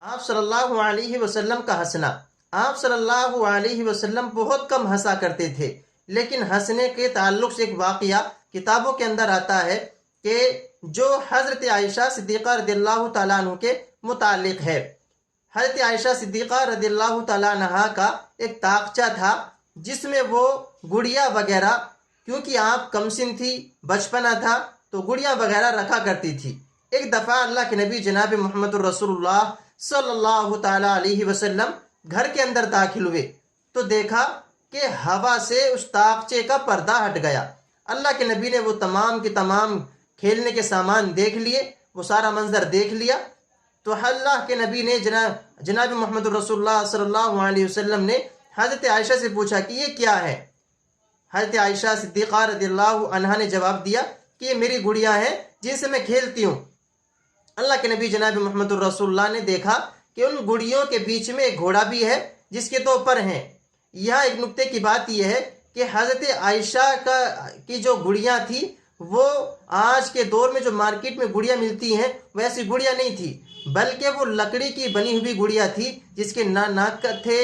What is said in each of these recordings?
آپ صلی اللہ علیہ وسلم کا ہنسنا۔ آپ صلی اللہ علیہ وسلم بہت کم ہنسا کرتے تھے، لیکن ہنسنے کے تعلق سے ایک واقعہ کتابوں کے اندر آتا ہے کہ جو حضرت عائشہ صدیقہ رضی اللہ تعالیٰ عنہ کے متعلق ہے۔ حضرت عائشہ صدیقہ رضی اللہ تعالیٰ عنہ کا ایک طاقچہ تھا جس میں وہ گڑیا وغیرہ، کیونکہ آپ کم سن تھی، بچپنا تھا، تو گڑیا وغیرہ رکھا کرتی تھی۔ ایک دفعہ اللہ کے نبی جناب محمد الرسول اللہ صلی اللہ تعالیٰ علیہ وسلم گھر کے اندر داخل ہوئے تو دیکھا کہ ہوا سے اس طاقچے کا پردہ ہٹ گیا۔ اللہ کے نبی نے وہ تمام کے تمام کھیلنے کے سامان دیکھ لیے، وہ سارا منظر دیکھ لیا، تو اللہ کے نبی نے جناب محمد الرسول اللہ صلی اللہ علیہ وسلم نے حضرت عائشہ سے پوچھا کہ یہ کیا ہے؟ حضرت عائشہ صدیقہ رضی اللہ عنہا نے جواب دیا کہ یہ میری گڑیاں ہیں جن سے میں کھیلتی ہوں۔ اللہ کے نبی جناب محمد الرسول اللہ نے دیکھا کہ ان گڑیوں کے بیچ میں ایک گھوڑا بھی ہے جس کے 2 پر ہیں۔ یہاں ایک نکتے کی بات یہ ہے کہ حضرت عائشہ کی جو گڑیاں تھی وہ آج کے دور میں جو مارکیٹ میں گڑیاں ملتی ہیں ویسی گڑیاں نہیں تھی، بلکہ وہ لکڑی کی بنی ہوئی گڑیاں تھی جس کے نہ ناک تھے،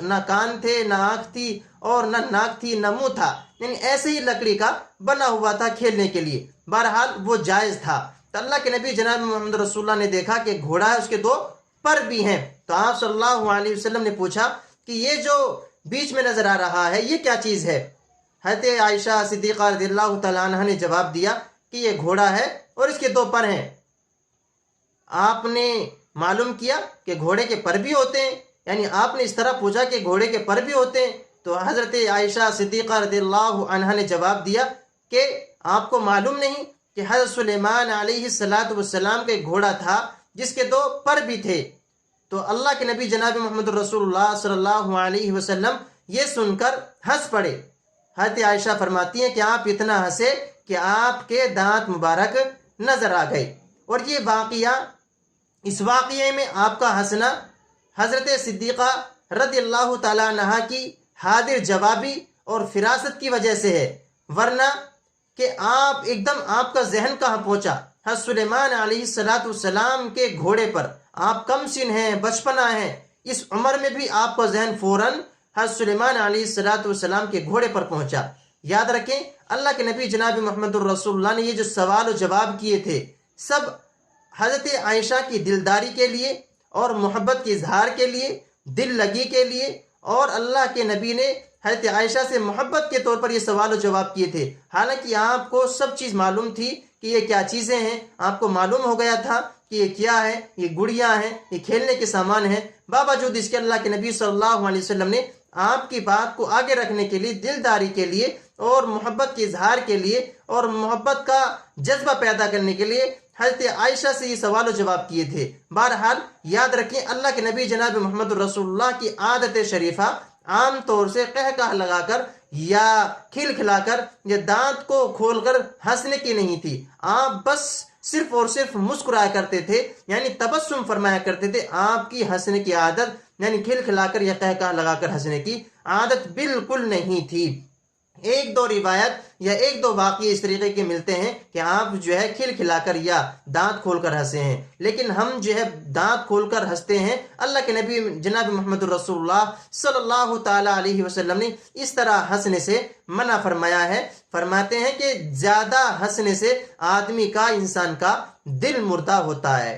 نہ کان تھے، نہ آنکھ تھی، اور نہ ناک تھی، نہ منہ تھا، یعنی ایسے ہی لکڑی کا بنا ہوا تھا کھیلنے کے لیے۔ بہرحال وہ جائز تھا۔ تو اللہ کے نبی جناب محمد رسول اللہ نے دیکھا کہ گھوڑا ہے، اس کے 2 پر بھی ہیں، تو آپ صلی اللہ علیہ وسلم نے پوچھا کہ یہ جو بیچ میں نظر آ رہا ہے یہ کیا چیز ہے؟ حضرت عائشہ صدیقہ رضی اللہ تعالیٰ عنہ نے جواب دیا کہ یہ گھوڑا ہے اور اس کے 2 پر ہیں۔ آپ نے معلوم کیا کہ گھوڑے کے پر بھی ہوتے ہیں، یعنی آپ نے اس طرح پوچھا کہ گھوڑے کے پر بھی ہوتے ہیں، تو حضرت عائشہ صدیقہ رضی اللہ عنہ نے جواب دیا کہ آپ کو معلوم نہیں کہ حضرت سلیمان علیہ السلام کا ایک گھوڑا تھا جس کے 2 پر بھی تھے؟ تو اللہ کے نبی جناب محمد الرسول اللہ صلی اللہ علیہ وسلم یہ سن کر ہنس پڑے۔ حضرت عائشہ فرماتی ہیں کہ آپ اتنا ہنسے کہ آپ کے دانت مبارک نظر آ گئے۔ اور یہ واقعہ، اس واقعے میں آپ کا ہنسنا حضرت صدیقہ رضی اللہ تعالیٰ عنہ کی حاضر جوابی اور فراست کی وجہ سے ہے، ورنہ کہ آپ ایک دم آپ کا ذہن کہاں پہنچا حضرت سلیمان علیہ السلام کے گھوڑے پر؟ آپ کم سن ہیں، بچپنا ہیں، اس عمر میں بھی آپ کا ذہن فوراً حضرت سلیمان علیہ السلام کے گھوڑے پر پہنچا۔ یاد رکھیں اللہ کے نبی جناب محمد الرسول اللہ نے یہ جو سوال و جواب کیے تھے سب حضرت عائشہ کی دلداری کے لیے اور محبت کے اظہار کے لیے، دل لگی کے لیے، اور اللہ کے نبی نے حضرت عائشہ سے محبت کے طور پر یہ سوال و جواب کیے تھے۔ حالانکہ آپ کو سب چیز معلوم تھی کہ یہ کیا چیزیں ہیں، آپ کو معلوم ہو گیا تھا کہ یہ کیا ہے، یہ گڑیاں ہیں، یہ کھیلنے کے سامان ہیں، باوجود اس کے اللہ کے نبی صلی اللہ علیہ وسلم نے آپ کی بات کو آگے رکھنے کے لیے، دلداری کے لیے اور محبت کے اظہار کے لیے اور محبت کا جذبہ پیدا کرنے کے لیے حضرت عائشہ سے یہ سوال و جواب کیے تھے۔ بہرحال یاد رکھیں اللہ کے نبی جناب محمد الرسول اللہ کی عادت شریفہ عام طور سے قہقہ لگا کر یا کھل کھلا کر یا دانت کو کھول کر ہنسنے کی نہیں تھی۔ آپ بس صرف اور صرف مسکرایا کرتے تھے، یعنی تبسم فرمایا کرتے تھے۔ آپ کی ہنسنے کی عادت، یعنی کھل کھلا کر یا قہقہ لگا کر ہنسنے کی عادت بالکل نہیں تھی۔ 1-2 روایت یا 1-2 واقعے اس طریقے کے ملتے ہیں کہ آپ جو ہے کھل کھلا کر یا دانت کھول کر ہنسے ہیں، لیکن ہم جو ہے دانت کھول کر ہنستے ہیں۔ اللہ کے نبی جناب محمد الرسول اللہ صلی اللہ تعالیٰ علیہ وسلم نے اس طرح ہنسنے سے منع فرمایا ہے۔ فرماتے ہیں کہ زیادہ ہنسنے سے آدمی کا، انسان کا دل مردہ ہوتا ہے۔